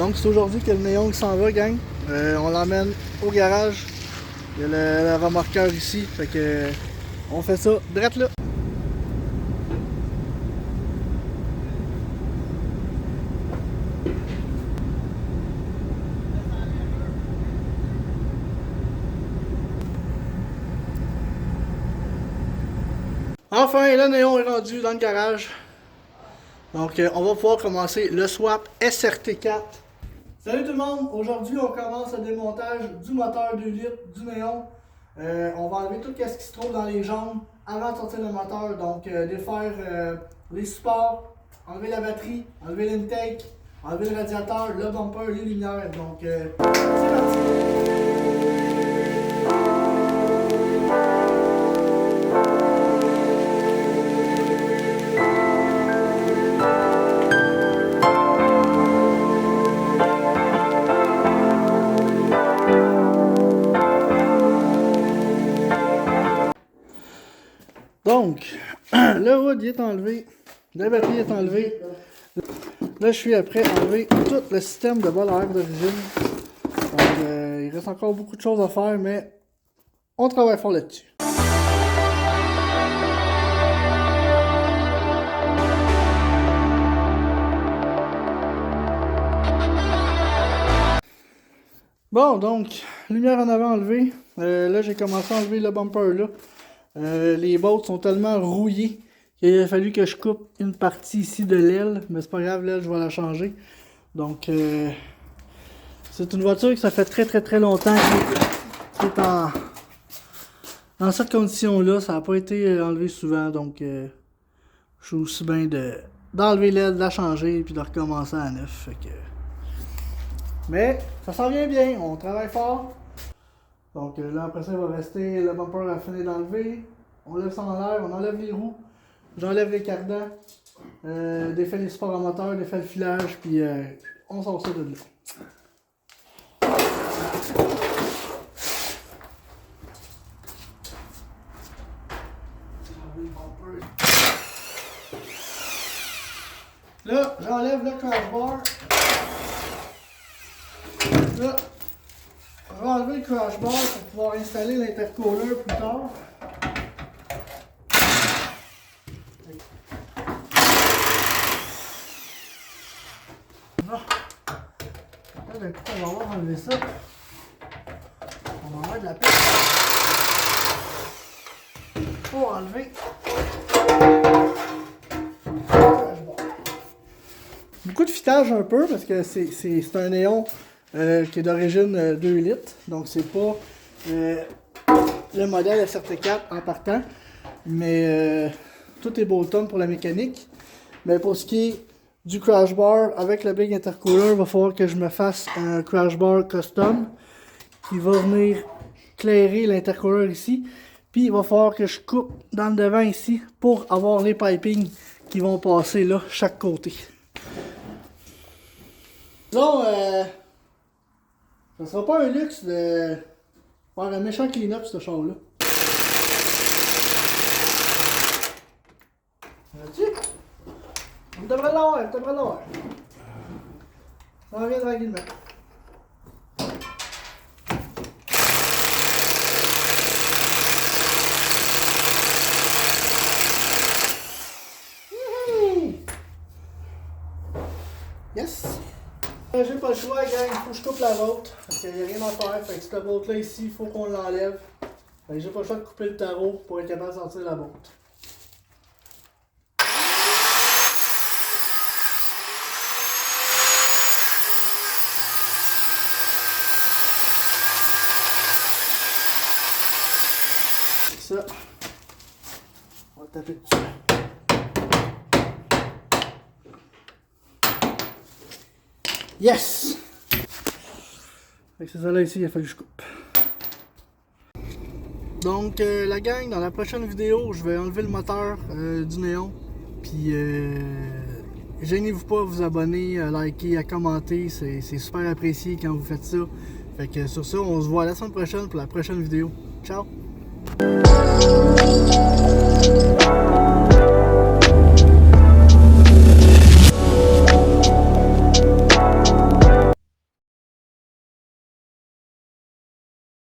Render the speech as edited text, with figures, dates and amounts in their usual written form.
Donc c'est aujourd'hui que le néon qui s'en va, gang. On l'emmène au garage. Il y a le remorqueur ici. Fait que on fait ça direct là. Enfin, le néon est rendu dans le garage. Donc, on va pouvoir commencer le swap SRT4. Salut tout le monde! Aujourd'hui, on commence le démontage du moteur 2 litres du néon. On va enlever tout ce qui se trouve dans les jambes avant de sortir le moteur. Donc, défaire les supports, enlever la batterie, enlever l'intake, enlever le radiateur, le bumper, les lumières. Donc, c'est parti! Donc, le hood est enlevé, la batterie est enlevée. Là, je suis après enlever tout le système de bol à air d'origine. Donc, il reste encore beaucoup de choses à faire, mais on travaille fort là-dessus. Bon, donc, lumière en avant enlevée. Là, j'ai commencé à enlever le bumper là. Les bottes sont tellement rouillées qu'il a fallu que je coupe une partie ici de l'aile, mais c'est pas grave, l'aile je vais la changer. Donc c'est une voiture que ça fait très longtemps qui est dans cette condition là, ça n'a pas été enlevé souvent, donc je suis aussi bien d'enlever l'aile, de la changer et puis de recommencer à neuf. Fait que... Mais ça s'en vient bien, on travaille fort. Donc là, après ça, il va rester le bumper à finir d'enlever. On lève ça en l'air, on enlève les roues. J'enlève les cardans. Défait les supports à moteur, défait le filage, puis on sort ça de là. Là, j'enlève le crash bar. Là, on va enlever le crash bar pour pouvoir installer l'intercooler plus tard. Là, on va avoir enlevé ça. On va enlever de la piste. Pour enlever. Beaucoup de fitage un peu parce que c'est un néon qui est d'origine 2 litres. Donc c'est pas le modèle SRT4 en partant. Mais tout est bolt-on pour la mécanique. Mais pour ce qui est du crash bar avec le big intercooler, il va falloir que je me fasse un crash bar custom qui va venir clairer l'intercooler ici. Puis il va falloir que je coupe dans le devant ici pour avoir les pipings qui vont passer là, chaque côté. Là, ça sera pas un luxe de faire un méchant clean-up ce char-là. On devrait l'avoir, on devrait l'avoir. Ça revient tranquillement. Yes! J'ai pas le choix, gang, il faut que je coupe la botte. Parce qu'il n'y a rien à faire. Fait que cette botte-là ici, il faut qu'on l'enlève. Fait que j'ai pas le choix de couper le tarot pour être capable de sortir la botte. Ça, on va taper dessus. Yes! Fait que c'est ça là ici, il a fallu que je coupe. Donc la gang, dans la prochaine vidéo, je vais enlever le moteur du néon. Puis gênez-vous pas à vous abonner, à liker, à commenter, c'est super apprécié quand vous faites ça. Fait que sur ça, on se voit la semaine prochaine pour la prochaine vidéo. Ciao!